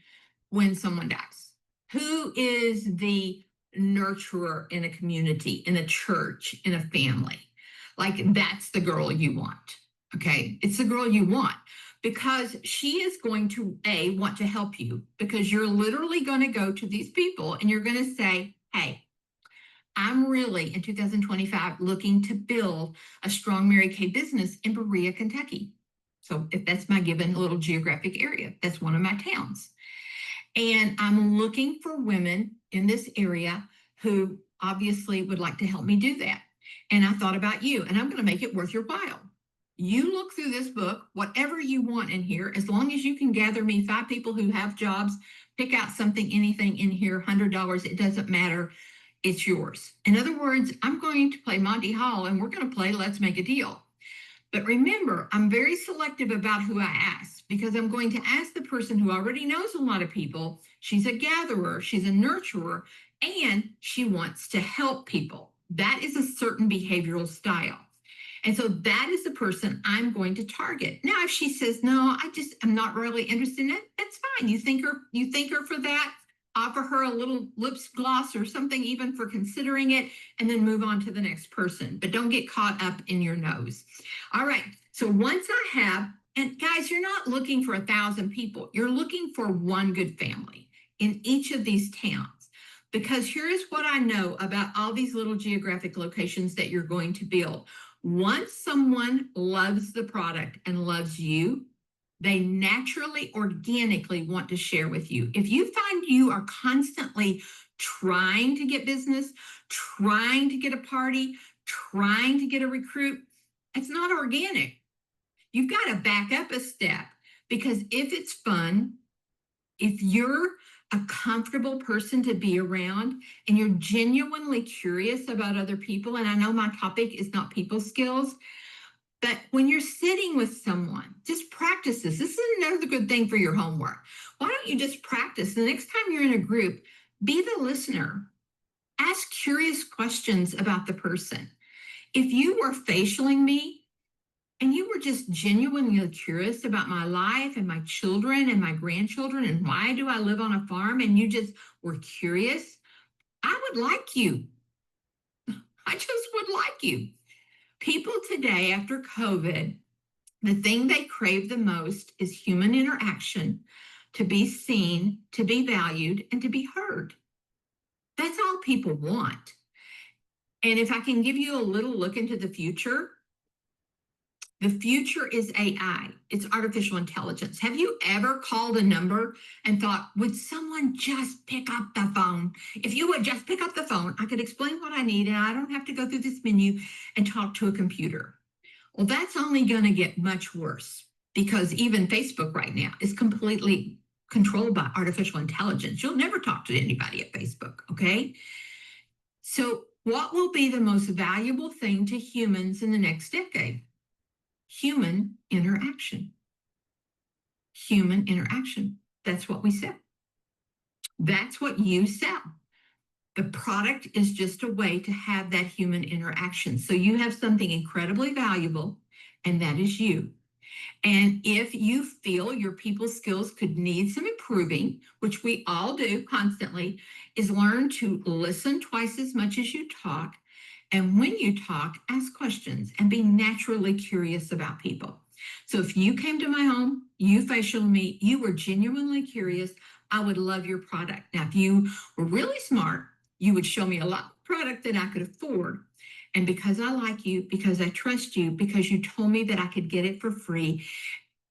when someone dies? Who is the nurturer in a community, in a church, in a family? Like, that's the girl you want. Okay, it's the girl you want, because she is going to want to help you, because you're literally going to go to these people and you're going to say, hey, I'm really in 2025 looking to build a strong Mary Kay business in Berea, Kentucky. So if that's my given little geographic area, that's one of my towns. And I'm looking for women in this area who obviously would like to help me do that. And I thought about you, and I'm going to make it worth your while. You look through this book, whatever you want in here, as long as you can gather me 5 people who have jobs, pick out something, anything in here, $100, it doesn't matter. It's yours. In other words, I'm going to play Monty Hall, and we're going to play Let's Make a Deal. But remember, I'm very selective about who I ask, because I'm going to ask the person who already knows a lot of people. She's a gatherer, she's a nurturer, and she wants to help people. That is a certain behavioral style. And so that is the person I'm going to target. Now, if she says, no, I'm not really interested in it, that's fine. You thank her for that, offer her a little lip gloss or something even for considering it, and then move on to the next person. But don't get caught up in your nose. All right, so once I have, and guys, you're not looking for 1,000 people. You're looking for one good family in each of these towns. Because here's what I know about all these little geographic locations that you're going to build. Once someone loves the product and loves you, they naturally, organically want to share with you. If you find you are constantly trying to get business, trying to get a party, trying to get a recruit, it's not organic. You've got to back up a step, because if it's fun, if you're a comfortable person to be around and you're genuinely curious about other people, and I know my topic is not people skills, but when you're sitting with someone, just practice this. This is another good thing for your homework. Why don't you just practice? The next time you're in a group, be the listener. Ask curious questions about the person. If you were facialing me and you were just genuinely curious about my life and my children and my grandchildren and why do I live on a farm, and you just were curious, I would like you. I just would like you. People today, after COVID, the thing they crave the most is human interaction, to be seen, to be valued, and to be heard. That's all people want. And if I can give you a little look into the future is AI. It's artificial intelligence. Have you ever called a number and thought, would someone just pick up the phone? If you would just pick up the phone, I could explain what I need and I don't have to go through this menu and talk to a computer. Well, that's only going to get much worse, because even Facebook right now is completely controlled by artificial intelligence. You'll never talk to anybody at Facebook, okay? So what will be the most valuable thing to humans in the next decade? Human interaction. Human interaction. That's what we sell. That's what you sell. The product is just a way to have that human interaction. So you have something incredibly valuable, and that is you. And if you feel your people skills could need some improving, which we all do constantly, is learn to listen twice as much as you talk. And when you talk, ask questions and be naturally curious about people. So if you came to my home, you facialed me, you were genuinely curious, I would love your product. Now, if you were really smart, you would show me a lot of product that I could afford. And because I like you, because I trust you, because you told me that I could get it for free,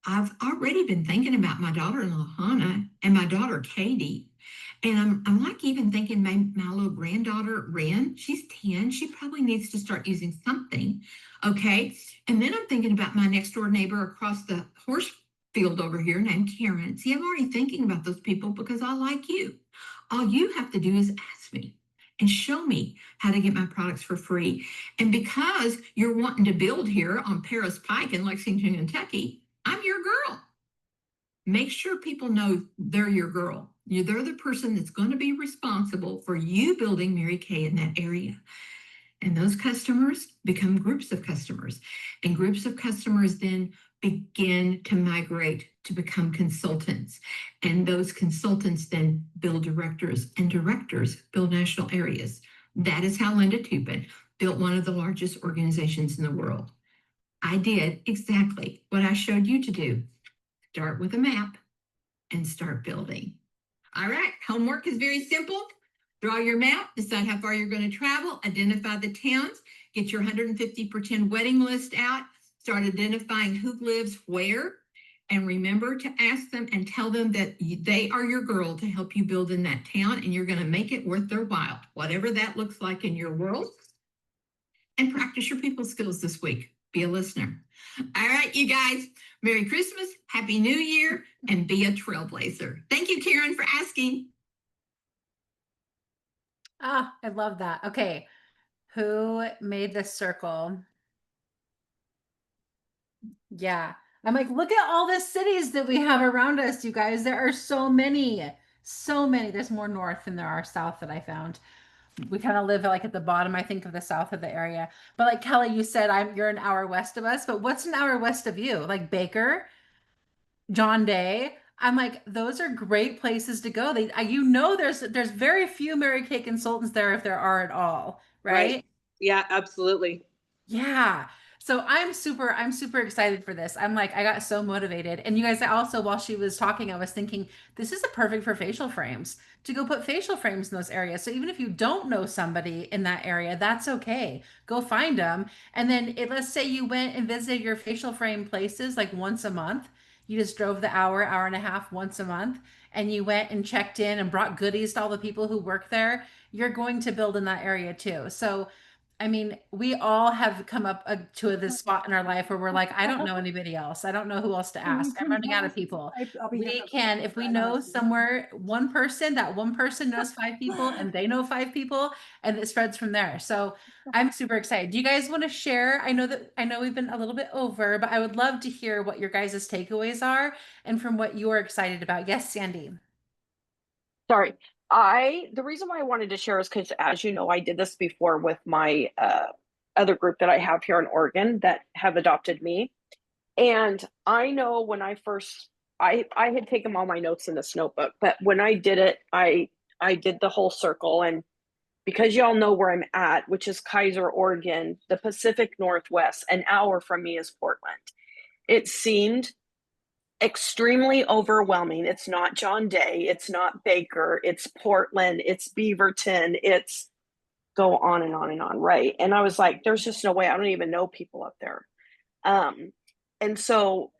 I've already been thinking about my daughter-in-law, Hannah, and my daughter, Katie. And I'm like even thinking my little granddaughter, Ren, she's 10. She probably needs to start using something. Okay. And then I'm thinking about my next door neighbor across the horse field over here named Karen. See, I'm already thinking about those people because I like you. All you have to do is ask me and show me how to get my products for free. And because you're wanting to build here on Paris Pike in Lexington, Kentucky, I'm your girl. Make sure people know they're your girl. They're the person that's going to be responsible for you building Mary Kay in that area. And those customers become groups of customers. And groups of customers then begin to migrate to become consultants. And those consultants then build directors, and directors build national areas. That is how Linda Tupin built one of the largest organizations in the world. I did exactly what I showed you to do. Start with a map and start building. All right, homework is very simple. Draw your map, decide how far you're going to travel, identify the towns, get your 150 pretend wedding list out, start identifying who lives where, and remember to ask them and tell them that they are your girl to help you build in that town, and you're going to make it worth their while, whatever that looks like in your world. And practice your people skills this week. Be a listener. All right, you guys, Merry Christmas, Happy New Year, and be a trailblazer. Thank you, Karen, for asking. Ah, I love that. Okay. Who made this circle? Yeah. I'm like, look at all the cities that we have around us, you guys. There are so many, so many. There's more north than there are south that I found. We kind of live like at the bottom, I think, of the south of the area. But like Kelly, you said you're an hour west of us, but what's an hour west of you? Like Baker, John Day. I'm like, those are great places to go. There's very few Mary Kay consultants there if there are at all, right? Yeah, absolutely. Yeah. So I'm super excited for this. I'm like, I got so motivated. And you guys, I also, while she was talking, I was thinking, this is a perfect for facial frames to go put facial frames in those areas. So even if you don't know somebody in that area, that's okay. Go find them. And then let's say you went and visited your facial frame places like once a month. You just drove the hour and a half once a month, and you went and checked in and brought goodies to all the people who work there. You're going to build in that area too. So I mean, we all have come up to this spot in our life where we're like, I don't know anybody else. I don't know who else to ask. I'm running out of people. We can, if we know somewhere, that one person knows 5 people and they know 5 people, and it spreads from there. So I'm super excited. Do you guys want to share? I know we've been a little bit over, but I would love to hear what your guys' takeaways are and from what you're excited about. Yes, Sandy. Sorry. The reason why I wanted to share is because, as you know, I did this before with my other group that I have here in Oregon that have adopted me. And I know when I had taken all my notes in this notebook, but when I did it, I did the whole circle. And because y'all know where I'm at, which is Kaiser, Oregon, the Pacific Northwest, an hour from me is Portland. It seemed extremely overwhelming. It's not John Day, it's not Baker, it's Portland, it's Beaverton, it's go on and on and on, right? And I was like, there's just no way. I don't even know people up there. And so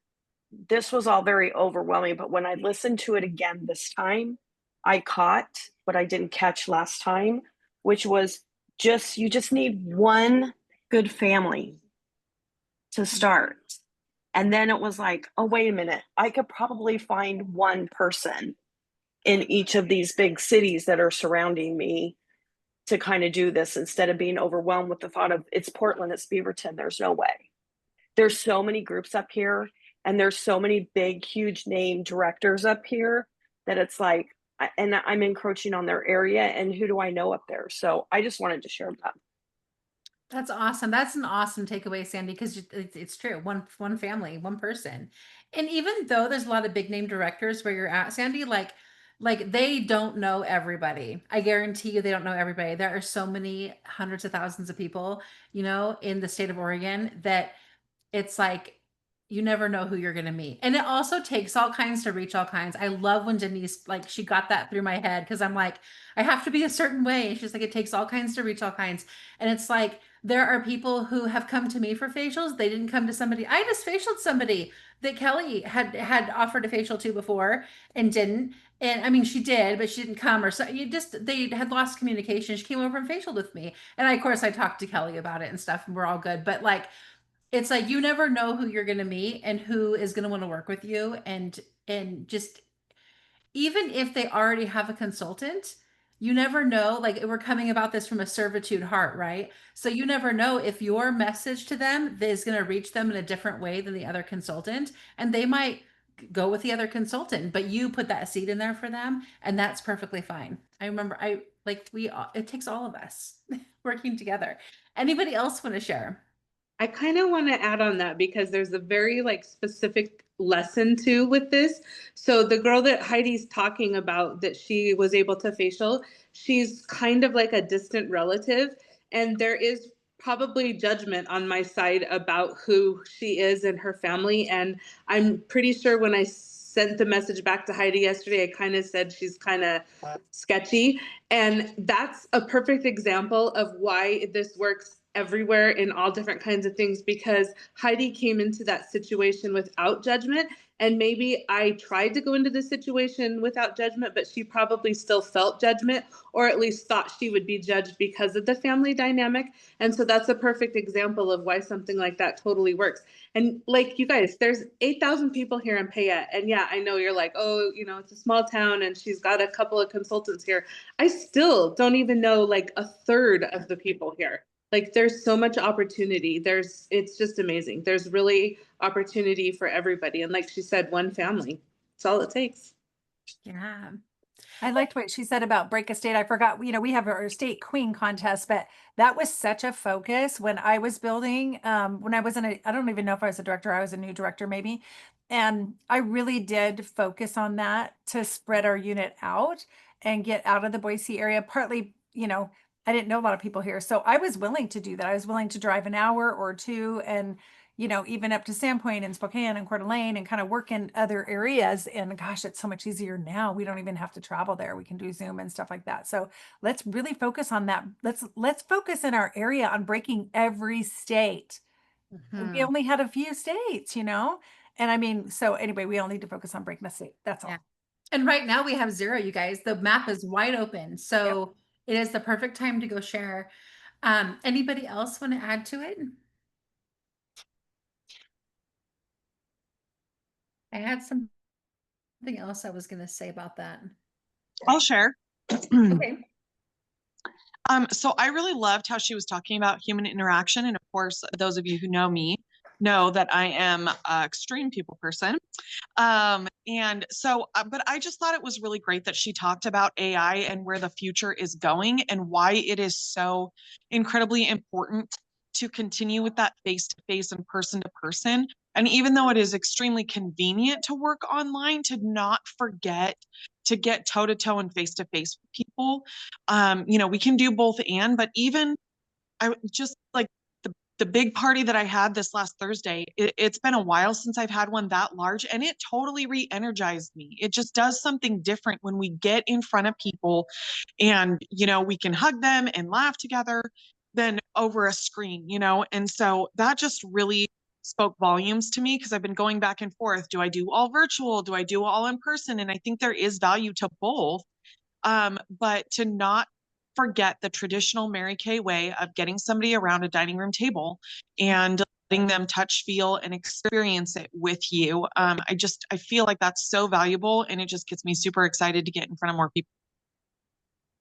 this was all very overwhelming. But when I listened to it again this time, I caught what I didn't catch last time, which was you just need one good family to start. And then it was like, oh, wait a minute, I could probably find one person in each of these big cities that are surrounding me to kind of do this instead of being overwhelmed with the thought of it's Portland, it's Beaverton. There's no way. There's so many groups up here, and there's so many big, huge name directors up here that it's like, and I'm encroaching on their area, and who do I know up there? So I just wanted to share that. That's awesome. That's an awesome takeaway, Sandy, because it's true. One family, one person. And even though there's a lot of big name directors where you're at, Sandy, like they don't know everybody. I guarantee you they don't know everybody. There are so many hundreds of thousands of people, in the state of Oregon that it's like you never know who you're going to meet. And it also takes all kinds to reach all kinds. I love when Denise, like, she got that through my head because I'm like, I have to be a certain way. And she's like, it takes all kinds to reach all kinds. And it's like, there are people who have come to me for facials. They didn't come to somebody. I just facialed somebody that Kelly had offered a facial to before and didn't. And I mean, she did, but she didn't come, or so you just, they had lost communication. She came over and facialed with me. And of course I talked to Kelly about it and stuff, and we're all good. But like, it's like you never know who you're going to meet and who is going to want to work with you. And just, even if they already have a consultant, you never know. Like, we're coming about this from a servitude heart, right? So you never know if your message to them is going to reach them in a different way than the other consultant, and they might go with the other consultant, but you put that seed in there for them, and that's perfectly fine. I remember, I like, it takes all of us working together. Anybody else want to share? I kind of want to add on that because there's a very like specific lesson too with this. So the girl that Heidi's talking about that she was able to facial, she's kind of like a distant relative, and there is probably judgment on my side about who she is and her family. And I'm pretty sure when I sent the message back to Heidi yesterday, I kind of said she's kind of sketchy. And that's a perfect example of why this works everywhere in all different kinds of things, because Heidi came into that situation without judgment. And maybe I tried to go into the situation without judgment, but she probably still felt judgment, or at least thought she would be judged because of the family dynamic. And so that's a perfect example of why something like that totally works. And like you guys, there's 8,000 people here in Payette. And yeah, I know you're like, oh, you know, it's a small town and she's got a couple of consultants here. I still don't even know like a third of the people here. Like, there's so much opportunity. It's just amazing. There's really opportunity for everybody. And like she said, one family. That's all it takes. Yeah. I liked what she said about break a state. I forgot, you know, we have our state queen contest, but that was such a focus when I was building, when I wasn't I don't even know if I was a director, I was a new director maybe. And I really did focus on that to spread our unit out and get out of the Boise area. Partly, you know, I didn't know a lot of people here. So I was willing to do that. I was willing to drive an hour or two and, you know, even up to Sandpoint and Spokane and Coeur d'Alene and kind of work in other areas. And gosh, it's so much easier now. We don't even have to travel there. We can do Zoom and stuff like that. So let's really focus on that. Let's focus in our area on breaking every state. We only had a few states, you know? And I mean, so anyway, we all need to focus on breaking the state. That's all. Yeah. And right now we have 0, you guys. The map is wide open. So it is the perfect time to go share. Anybody else want to add to it? I had something else I was going to say about that. I'll share. Okay. So I really loved how she was talking about human interaction. And of course, those of you who know me know that I am an extreme people person. And so, but I just thought it was really great that she talked about AI and where the future is going and why it is so incredibly important to continue with that face-to-face and person-to-person. And even though it is extremely convenient to work online, to not forget to get toe-to-toe and face-to-face with people. You know, we can do both and, but even I just like the big party that I had this last Thursday, it's been a while since I've had one that large, and it totally re-energized me. It just does something different when we get in front of people and, you know, we can hug them and laugh together than over a screen, you know? And so that just really spoke volumes to me, because I've been going back and forth. Do I do all virtual? Do I do all in person? And I think there is value to both. But to not forget the traditional Mary Kay way of getting somebody around a dining room table and letting them touch, feel, and experience it with you. I feel like that's so valuable, and it just gets me super excited to get in front of more people.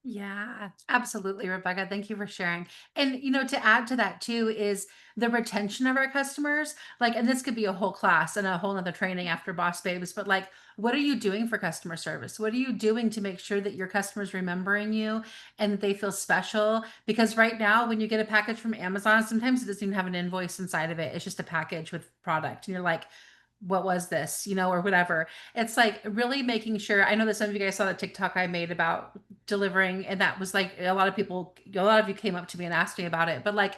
Yeah, absolutely, Rebecca. Thank you for sharing. And, you know, to add to that too is the retention of our customers. Like, and this could be a whole class and a whole nother training after Boss Babes, but like, what are you doing for customer service? What are you doing to make sure that your customers remembering you and that they feel special? Because right now, when you get a package from Amazon, sometimes it doesn't even have an invoice inside of it. It's just a package with product. And you're like, what was this, you know, or whatever. It's like really making sure. I know that some of you guys saw the TikTok I made about delivering, and that was like a lot of you came up to me and asked me about it. But like,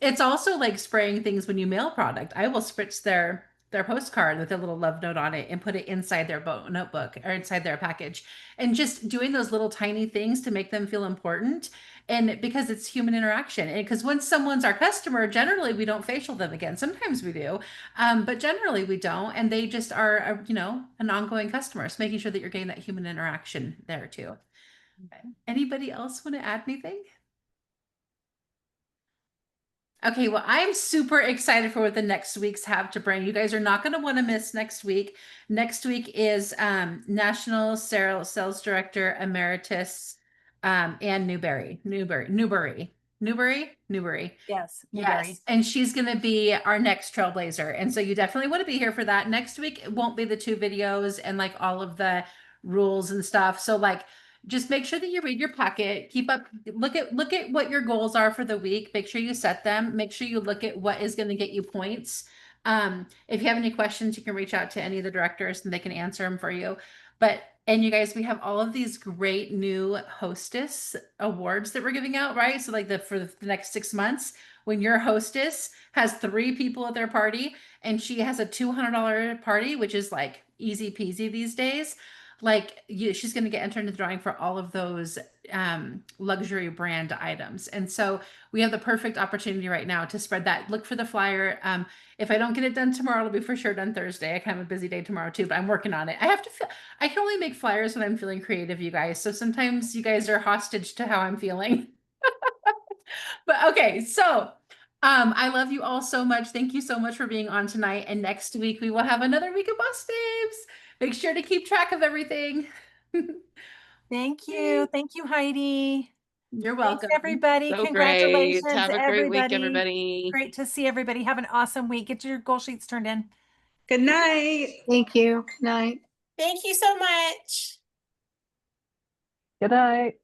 it's also like spraying things when you mail product. I will spritz their their postcard with a little love note on it and put it inside their notebook or inside their package, and just doing those little tiny things to make them feel important. And because it's human interaction, and because once someone's our customer, generally we don't facial them again. Sometimes we do, but generally we don't. And they just are, an ongoing customer. So making sure that you're getting that human interaction there too. Okay. Anybody else want to add anything? Okay, well, I'm super excited for what the next weeks have to bring. You guys are not going to want to miss next week. Next week is National Sales Director Emeritus Ann Newberry. Yes. Yes, and she's going to be our next trailblazer. And so you definitely want to be here for that. Next week, it won't be the 2 videos and like all of the rules and stuff. So like, just make sure that you read your packet, keep up, look at what your goals are for the week. Make sure you set them. Make sure you look at what is going to get you points. If you have any questions, you can reach out to any of the directors and they can answer them for you. And you guys, we have all of these great new hostess awards that we're giving out, right? So like for the next 6 months, when your hostess has 3 people at their party and she has a $200 party, which is like easy peasy these days, she's going to get entered into the drawing for all of those luxury brand items. And so we have the perfect opportunity right now to spread that. Look for the flyer. If I don't get it done tomorrow, it'll be for sure done Thursday. I kind of have a busy day tomorrow too, but I'm working on it. I can only make flyers when I'm feeling creative, you guys. So sometimes you guys are hostage to how I'm feeling. But okay, so I love you all so much. Thank you so much for being on tonight. And next week we will have another week of Boss Babes. Make sure to keep track of everything. Thank you. Thank you, Heidi. You're welcome. Thanks, everybody. So Congratulations, great. Have a great week, everybody. everybody. Great to see everybody. Have an awesome week. Get your goal sheets turned in. Good night. Thank you. Good night. Thank you so much. Good night.